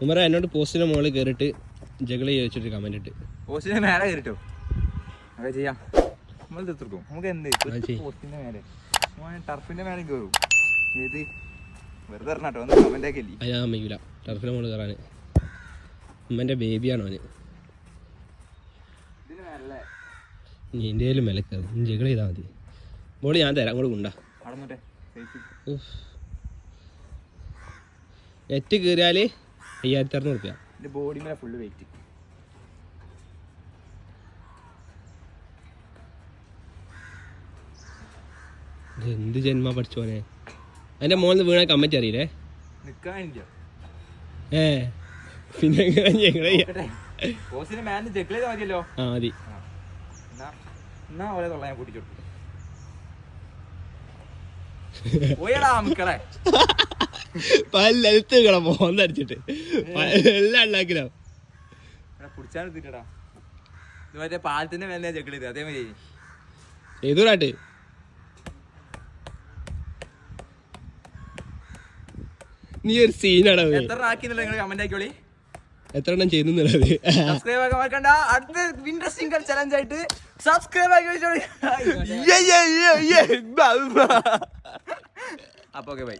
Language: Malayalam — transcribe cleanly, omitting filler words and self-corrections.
ഉമറ എന്നോട് പോസ്റ്റിന്റെ മുകളിൽ കയറിയിട്ട് ജഗളി ചോദിച്ചിട്ട് കമന്റ് ഇട്ട് പോസ്റ്റിന്റെ മേലെ കയറിട്ടോ അതെ ചെയ്യാം നമ്മൾ തീർക്കും നമുക്ക് എന്ത് പോസ്റ്റിന്റെ മേലെ ടർഫിന്റെ മേലെ കയറും ഏത് വെറുതെ പറഞ്ഞാട്ടോ ഒന്ന് കമന്റ് ആക്കില്ലേ ഞാൻ അമ്മയ്ക്കില്ല ടർഫിന്റെ മുകളിൽ കയറാന് ഉമ്മന്റെ ബേബിയാണോ അവന് നിന്റെ മേലെ കയറും ജഗളി ചെയ്താൽ മതി ബോളി ഞാൻ തരാം അങ്ങോട്ട് കൊണ്ടാ നെറ്റ് കയറിയാല് 5600 റുപ്യ ബോഡി മേലെ ഫുള്ള് വെയിറ്റ് എന്ത് ജന്മ പഠിച്ചോനെ അതിന്റെ മോളിൽ വീണ കമന്റ് അറിയില്ലേ നിക്കാനില്ല പിന്നെ മതിയല്ലോ ആ മതി എന്നാ ഓരോ തൊള്ള ഞാൻ കൂട്ടിച്ചോട്ടു പോയടാ മക്കളെ പല്ലെടുത്തുകള മോന്നടിച്ചിട്ട് എല്ലാം ഉണ്ടാക്കില്ലോ കുടിച്ചാൽ എടുത്തിട്ടാ ഇത് മറ്റേ പാലത്തിന്റെ മേലെ ചെക്കിളിത് അതേമാതിരി ഏതൂരാട്ട് നീ ഒരു സീനാണ് എത്ര ആക്കിന്നല്ലോ നിങ്ങൾ കമന്റ് ആക്കിയോളി എത്ര എണ്ണം ചെയ്യുന്നുള്ളത് സബ്സ്ക്രൈബ് ആക്കാൻ മറക്കണ്ട അടുത്ത ഇൻട്രസ്റ്റിംഗ് ചലഞ്ച് ആയിട്ട് സബ്സ്ക്രൈബ് ആക്കി വെച്ചോളി അപ്പൊ ഓക്കെ ബൈ